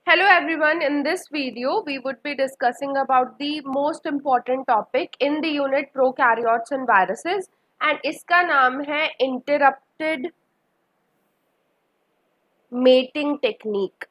Hello everyone, in this video we would be discussing about the most important topic in the unit prokaryotes and viruses and इसका नाम है interrupted mating technique।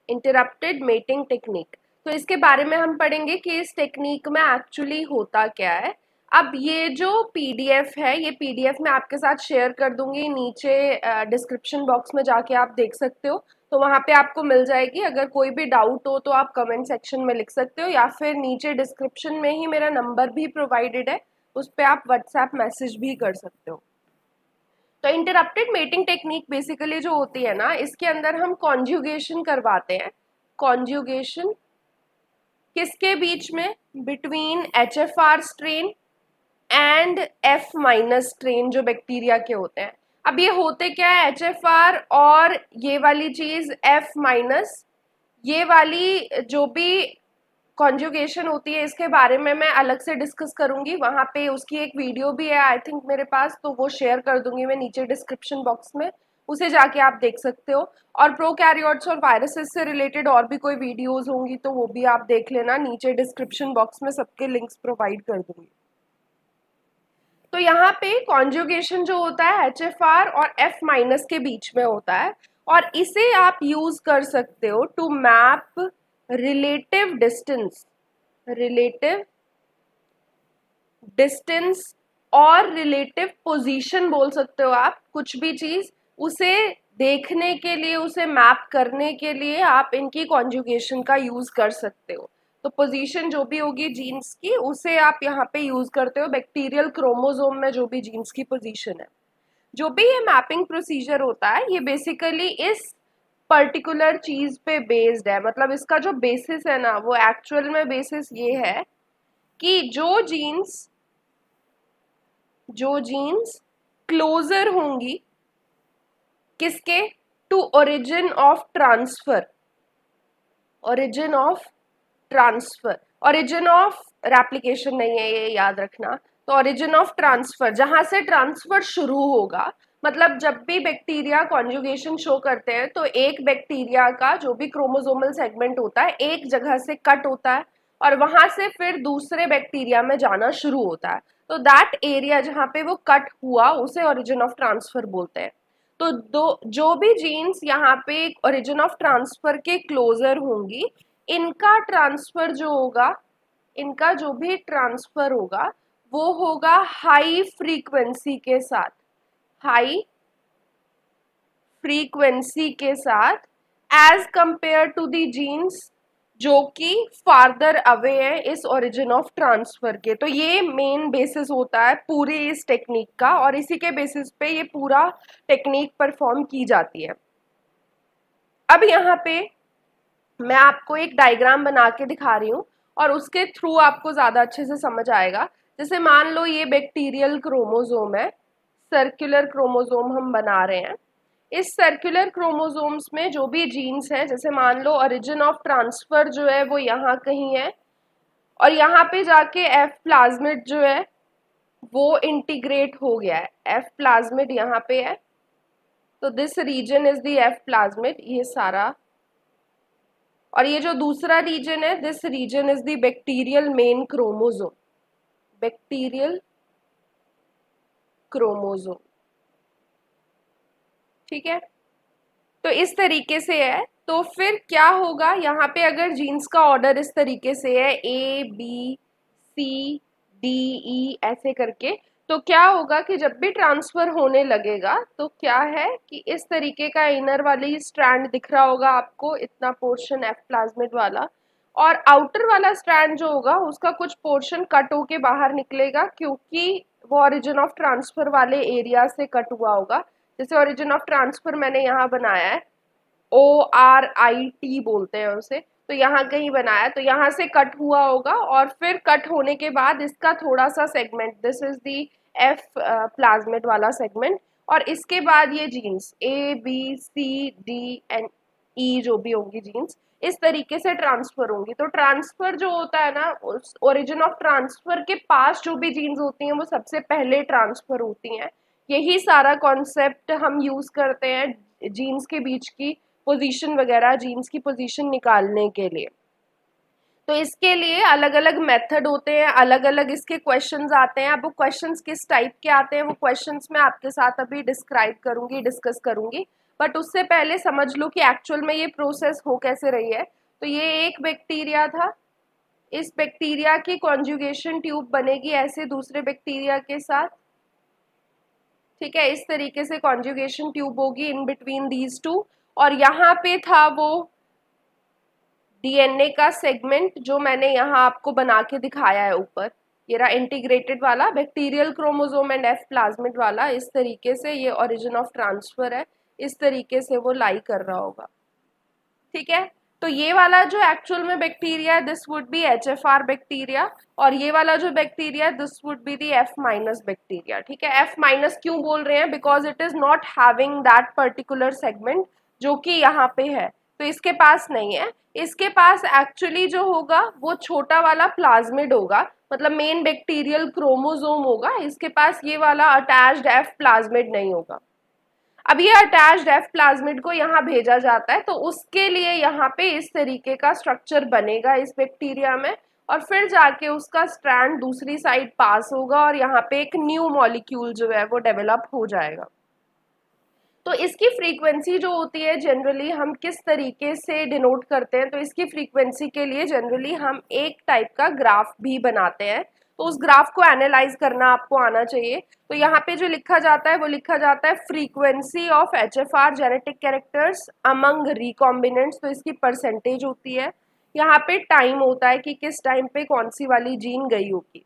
Interrupted mating technique. तो इसके बारे में हम पढ़ेंगे कि इस टेक्निक में एक्चुअली होता क्या है। अब ये जो पीडीएफ है, ये पीडीएफ मैं आपके साथ शेयर कर दूंगी, नीचे डिस्क्रिप्शन बॉक्स में जाके आप देख सकते हो, तो वहाँ पे आपको मिल जाएगी। अगर कोई भी डाउट हो तो आप कमेंट सेक्शन में लिख सकते हो, या फिर नीचे डिस्क्रिप्शन में ही मेरा नंबर भी प्रोवाइडेड है, उस पर आप व्हाट्सएप मैसेज भी कर सकते हो। तो इंटरप्टेड मेटिंग टेक्निक बेसिकली जो होती है ना, इसके अंदर हम कॉन्जुगेशन करवाते हैं। कॉन्जुगेशन किसके बीच में? Between HFR strain and F- strain जो बैक्टीरिया के होते हैं। अब ये होते क्या है? HFR और ये वाली चीज F-, ये वाली जो भी कॉन्जुगेशन होती है, इसके बारे में मैं अलग से डिस्कस करूंगी। वहां पे उसकी एक वीडियो भी है आई थिंक मेरे पास, तो वो शेयर कर दूंगी मैं नीचे डिस्क्रिप्शन बॉक्स में, उसे जाके आप देख सकते हो। और प्रोकैरियोट्स और वायरसेस से रिलेटेड और भी कोई वीडियोस होंगी तो वो भी आप देख लेना, नीचे डिस्क्रिप्शन बॉक्स में सबके लिंक्स प्रोवाइड कर दूंगी। तो यहाँ पे कॉन्जुगेशन जो होता है HFR और F- के बीच में होता है, और इसे आप यूज कर सकते हो to map relative distance, relative distance और रिलेटिव पोजीशन बोल सकते हो आप, कुछ भी चीज उसे देखने के लिए, उसे मैप करने के लिए आप इनकी कॉन्जुगेशन का यूज कर सकते हो। तो पोजीशन जो भी होगी जीन्स की, उसे आप यहाँ पे यूज करते हो बैक्टीरियल क्रोमोसोम में जो भी जीन्स की पोजीशन है। जो भी ये मैपिंग प्रोसीजर होता है, ये बेसिकली इस पर्टिकुलर चीज पे बेस्ड है। मतलब इसका जो बेसिस है ना, वो एक्चुअल में बेसिस ये है कि जो जीन्स क्लोजर होंगी किसके? To origin of transfer, origin of transfer, origin of replication नहीं है, ये याद रखना। तो ओरिजिन ऑफ ट्रांसफर, जहां से ट्रांसफर शुरू होगा। मतलब जब भी बैक्टीरिया कॉन्जुगेशन शो करते हैं तो एक बैक्टीरिया का जो भी क्रोमोसोमल सेगमेंट होता है एक जगह से कट होता है और वहां से फिर दूसरे बैक्टीरिया में जाना शुरू होता है। तो दैट एरिया जहां पे वो कट हुआ उसे ओरिजिन ऑफ ट्रांसफर बोलते हैं। तो दो जो भी जीन्स यहाँ पे ओरिजिन ऑफ ट्रांसफर के क्लोजर होंगी, इनका ट्रांसफर जो होगा, इनका जो भी ट्रांसफर होगा वो होगा हाई फ्रीक्वेंसी के साथ, हाई फ्रीक्वेंसी के साथ, as compare to the genes जो कि फार्दर अवे है इस ओरिजिन ऑफ ट्रांसफर के। तो ये मेन बेसिस होता है पूरी इस टेक्निक का, और इसी के बेसिस पे ये पूरा टेक्निक परफॉर्म की जाती है। अब यहाँ पे मैं आपको एक डायग्राम बना के दिखा रही हूँ और उसके थ्रू आपको ज़्यादा अच्छे से समझ आएगा। जैसे मान लो ये बैक्टीरियल क्रोमोसोम है, सर्कुलर क्रोमोसोम हम बना रहे हैं। इस सर्कुलर क्रोमोसोम्स में जो भी जीन्स हैं, जैसे मान लो ओरिजिन ऑफ ट्रांसफर जो है वो यहाँ कहीं है, और यहाँ पे जाके एफ प्लाज्मिड जो है वो इंटीग्रेट हो गया है। एफ प्लाज्मिड यहाँ पे है, तो this region is the F plasmid, ये सारा। और ये जो दूसरा रीजन है, this region is the bacterial main chromosome, bacterial chromosome. ठीक है, तो इस तरीके से है। तो फिर क्या होगा यहाँ पे, अगर जीन्स का ऑर्डर इस तरीके से है ABCDE ऐसे करके, तो क्या होगा कि जब भी ट्रांसफर होने लगेगा तो क्या है कि इस तरीके का इनर वाली स्ट्रैंड दिख रहा होगा आपको, इतना पोर्शन एफ प्लाज्मिड वाला, और आउटर वाला स्ट्रैंड जो होगा उसका कुछ पोर्शन कट होके बाहर निकलेगा, क्योंकि वो ओरिजिन ऑफ ट्रांसफर वाले एरिया से कट हुआ होगा। जैसे ओरिजिन ऑफ ट्रांसफर मैंने यहाँ बनाया है, ORIT बोलते हैं उसे, तो यहाँ कहीं बनाया, तो यहाँ से कट हुआ होगा, और फिर कट होने के बाद इसका थोड़ा सा segment, this is the F plasmid वाला सेगमेंट, और इसके बाद ये जीन्स ABCD and E जो भी होंगी जीन्स, इस तरीके से ट्रांसफर होंगी। तो ट्रांसफर जो होता है ना, उस ओरिजिन ऑफ ट्रांसफर के पास जो भी जीन्स होती हैं वो सबसे पहले ट्रांसफर होती हैं। यही सारा कॉन्सेप्ट हम यूज करते हैं जीन्स के बीच की पोजीशन वगैरह, जीन्स की पोजीशन निकालने के लिए। तो इसके लिए अलग अलग मेथड होते हैं, अलग अलग इसके क्वेश्चंस आते हैं। अब वो क्वेश्चंस किस टाइप के आते हैं वो क्वेश्चंस मैं आपके साथ अभी डिस्क्राइब करूंगी, डिस्कस करूंगी, बट उससे पहले समझ लो कि एक्चुअल में ये प्रोसेस हो कैसे रही है। तो ये एक बैक्टीरिया था, इस बैक्टीरिया की कॉन्जुगेशन ट्यूब बनेगी ऐसे दूसरे बैक्टीरिया के साथ, ठीक है, इस तरीके से कॉन्जुगेशन ट्यूब होगी इन बिटवीन दीज टू। और यहाँ पे था वो डीएनए का सेगमेंट जो मैंने यहाँ आपको बना के दिखाया है ऊपर, ये रहा इंटीग्रेटेड वाला bacterial chromosome and F plasmid वाला। इस तरीके से ये ओरिजिन ऑफ ट्रांसफर है, इस तरीके से वो लाई कर रहा होगा, ठीक है। तो ये वाला जो एक्चुअल में बैक्टीरिया है this would be HFR bacteria, और ये वाला जो बैक्टीरिया है this would be the F- bacteria, ठीक है। F- क्यों बोल रहे हैं? Because it is not having that particular segment जो कि यहाँ पे है, तो इसके पास नहीं है। इसके पास एक्चुअली जो होगा वो छोटा वाला प्लाज्मिड होगा, मतलब मेन बैक्टीरियल क्रोमोसोम होगा, इसके पास ये वाला अटैच्ड F प्लाज्मिड नहीं होगा। अब ये अटैच्ड F प्लाज्मिड को यहाँ भेजा जाता है, तो उसके लिए यहाँ पे इस तरीके का स्ट्रक्चर बनेगा इस बैक्टीरिया में, और फिर जाके उसका स्ट्रैंड दूसरी साइड पास होगा और यहाँ पे एक न्यू मॉलिक्यूल जो है वो डेवलप हो जाएगा। तो इसकी फ्रीक्वेंसी जो होती है जनरली हम किस तरीके से डिनोट करते हैं, तो इसकी फ्रीक्वेंसी के लिए जनरली हम एक टाइप का ग्राफ भी बनाते हैं, तो उस ग्राफ को एनालाइज करना आपको आना चाहिए। तो यहाँ पे जो लिखा जाता है वो लिखा जाता है frequency of HFR genetic characters among recombinants, तो इसकी परसेंटेज होती है। यहाँ पे टाइम होता है कि किस टाइम पे कौन सी वाली जीन गई होगी,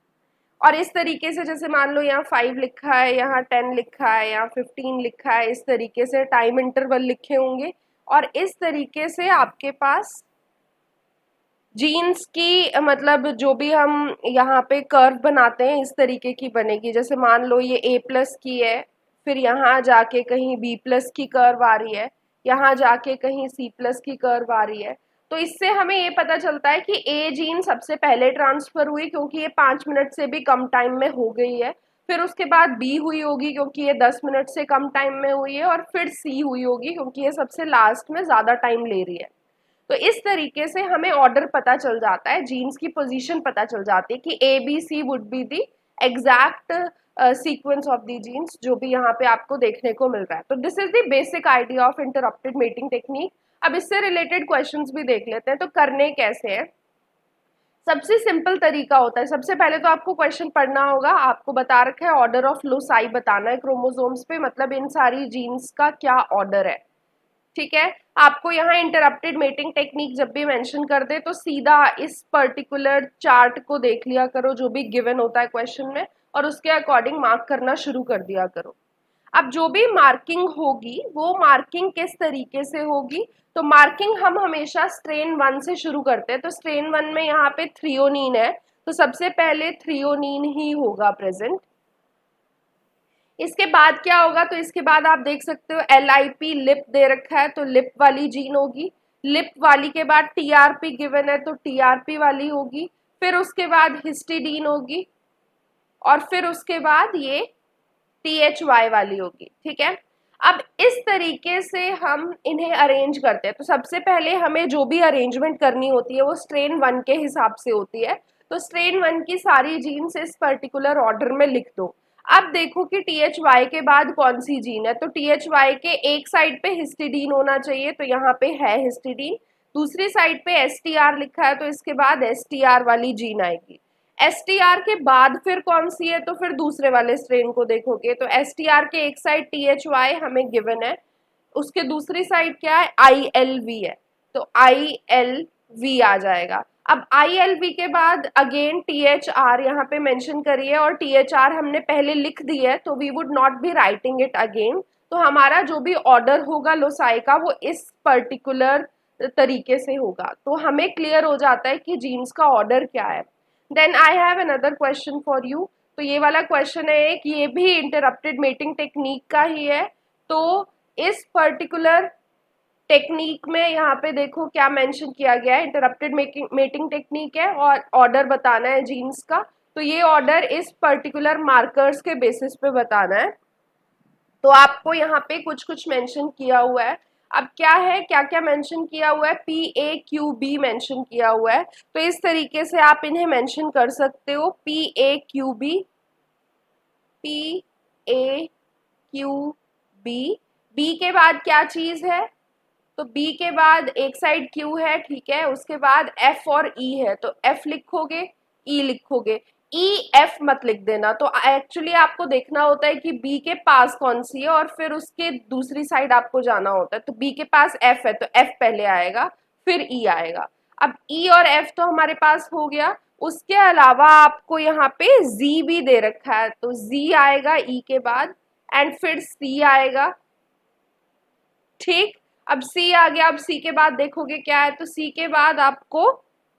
और इस तरीके से जैसे मान लो यहाँ 5 लिखा है, यहाँ 10 लिखा है, यहाँ 15 लिखा है, इस तरीके से टाइम इंटरवल लिखे होंगे, और इस तरीके से आपके पास जीन्स की मतलब जो भी हम यहाँ पे कर्व बनाते हैं इस तरीके की बनेगी। जैसे मान लो ये A+ की है, फिर यहाँ जाके कहीं B+ की कर्व आ रही है, यहाँ जाके कहीं C+ की कर्व आ रही है। तो इससे हमें ये पता चलता है कि A जीन सबसे पहले ट्रांसफर हुई क्योंकि ये 5 मिनट से भी कम टाइम में हो गई है, फिर उसके बाद B हुई होगी क्योंकि ये 10 मिनट से कम टाइम में हुई है, और फिर C हुई होगी क्योंकि ये सबसे लास्ट में ज़्यादा टाइम ले रही है। तो इस तरीके से हमें ऑर्डर पता चल जाता है, जीन्स की पोजीशन पता चल जाती है कि ABC would be the exact sequence of the genes जो भी यहाँ पे आपको देखने को मिल रहा है। तो this is the basic idea of interrupted mating technique. अब इससे रिलेटेड क्वेश्चंस भी देख लेते हैं। तो करने कैसे हैं? सबसे सिंपल तरीका होता है, सबसे पहले तो आपको क्वेश्चन पढ़ना होगा, आपको बता रखा है ऑर्डर ऑफ लोसाई बताना है क्रोमोसोम्स पे, मतलब इन सारी जीन्स का क्या ऑर्डर है, ठीक है। आपको यहाँ इंटरप्टेड मेटिंग टेक्निक जब भी मेंशन कर दे तो सीधा इस पर्टिकुलर चार्ट को देख लिया करो जो भी गिवन होता है क्वेश्चन में, और उसके अकॉर्डिंग मार्क करना शुरू कर दिया करो। अब जो भी मार्किंग होगी वो मार्किंग किस तरीके से होगी, तो मार्किंग हम हमेशा स्ट्रेन 1 से शुरू करते हैं। तो स्ट्रेन 1 में यहाँ पे थ्रियोनीन है, तो सबसे पहले थ्रियोनीन ही होगा प्रेजेंट। इसके बाद क्या होगा, तो इसके बाद आप देख सकते हो LIP लिप दे रखा है, तो लिप वाली जीन होगी। लिप वाली के बाद TRP गिवन है, तो TRP वाली होगी। फिर उसके बाद हिस्टिडीन होगी, और फिर उसके बाद ये THY वाली होगी, ठीक है। अब इस तरीके से हम इन्हें अरेंज करते हैं। तो सबसे पहले हमें जो भी अरेंजमेंट करनी होती है वो स्ट्रेन 1 के हिसाब से होती है। तो स्ट्रेन 1 की सारी जीन्स इस पर्टिकुलर ऑर्डर में लिख दो। अब देखो कि THY के बाद कौन सी जीन है, तो THY के एक साइड पे हिस्टिडीन होना चाहिए, तो यहाँ पे है हिस्टिडीन। दूसरी साइड पे STR लिखा है, तो इसके बाद STR वाली जीन आएगी। STR के बाद फिर कौन सी है, तो फिर दूसरे वाले स्ट्रेन को देखोगे तो STR के एक साइड THY हमें गिवन है, उसके दूसरी साइड क्या है, ILV है, तो ILV आ जाएगा। अब ILV के बाद अगेन THR यहाँ पे मेंशन करी है, और THR हमने पहले लिख दी है, तो we would not be writing it again. तो हमारा जो भी ऑर्डर होगा लोसाई का वो इस पर्टिकुलर तरीके से होगा, तो हमें क्लियर हो जाता है कि जीन्स का ऑर्डर क्या है। Then I have another question for you. तो ये वाला क्वेश्चन है एक, ये भी इंटरप्टेड मेटिंग टेक्निक का ही है। तो इस पर्टिकुलर टेक्निक में यहाँ पे देखो क्या मेंशन किया गया है, इंटरप्टेड मेटिंग टेक्निक है और ऑर्डर बताना है जीन्स का। तो ये ऑर्डर इस पर्टिकुलर मार्कर्स के बेसिस पे बताना है। तो आपको यहाँ पे कुछ कुछ मेंशन किया हुआ है। अब क्या है, क्या क्या मेंशन किया हुआ है, PAQB मेंशन किया हुआ है, तो इस तरीके से आप इन्हें मेंशन कर सकते हो, PAQB, PAQB। बी के बाद क्या चीज है, तो बी के बाद एक साइड क्यू है, ठीक है, उसके बाद एफ और ई है, तो एफ लिखोगे, ई लिखोगे, ई एफ मत लिख देना। तो एक्चुअली आपको देखना होता है कि बी के पास कौन सी है और फिर उसके दूसरी साइड आपको जाना होता है। तो बी के पास एफ है तो एफ पहले आएगा, फिर ई आएगा। अब ई और एफ तो हमारे पास हो गया, उसके अलावा आपको यहाँ पे जी भी दे रखा है, तो जी आएगा ई के बाद एंड फिर सी आएगा, ठीक। अब सी आ गया, अब सी के बाद देखोगे क्या है, तो सी के बाद आपको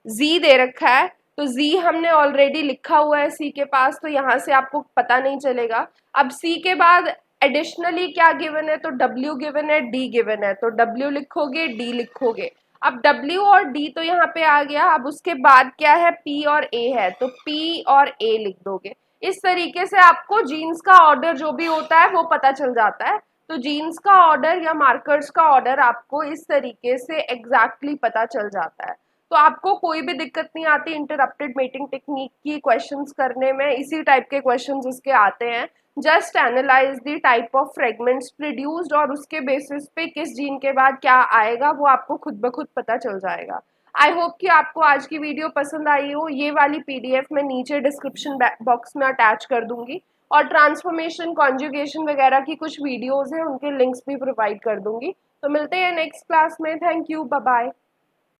जी दे रखा है, तो जी हमने ऑलरेडी लिखा हुआ है सी के पास, तो यहां से आपको पता नहीं चलेगा। अब सी के बाद एडिशनली क्या गिवन है, तो डब्ल्यू गिवन है, डी गिवन है, तो डब्ल्यू लिखोगे, डी लिखोगे। अब डब्ल्यू और डी तो यहाँ पे आ गया, अब उसके बाद क्या है, पी और ए है, तो पी और ए लिख दोगे। इस तरीके से आपको जीन्स का ऑर्डर जो भी होता है वो पता चल जाता है। तो जीन्स का ऑर्डर या मार्कर्स का ऑर्डर आपको इस तरीके से एग्जैक्टली पता चल जाता है। तो आपको कोई भी दिक्कत नहीं आती इंटरप्टेड मेटिंग टेक्निक की क्वेश्चंस करने में, इसी टाइप के क्वेश्चंस इसके आते हैं। Just analyse the type of fragments produced और उसके बेसिस पे किस जीन के बाद क्या आएगा वो आपको खुद ब खुद पता चल जाएगा। आई होप कि आपको आज की वीडियो पसंद आई हो। ये वाली पीडीएफ मैं नीचे डिस्क्रिप्शन बॉक्स में अटैच कर दूंगी और ट्रांसफॉर्मेशन, कॉन्जुगेशन वगैरह की कुछ वीडियोस हैं, उनके लिंक्स भी प्रोवाइड कर दूंगी। तो मिलते हैं नेक्स्ट क्लास में। Thank you, bye bye.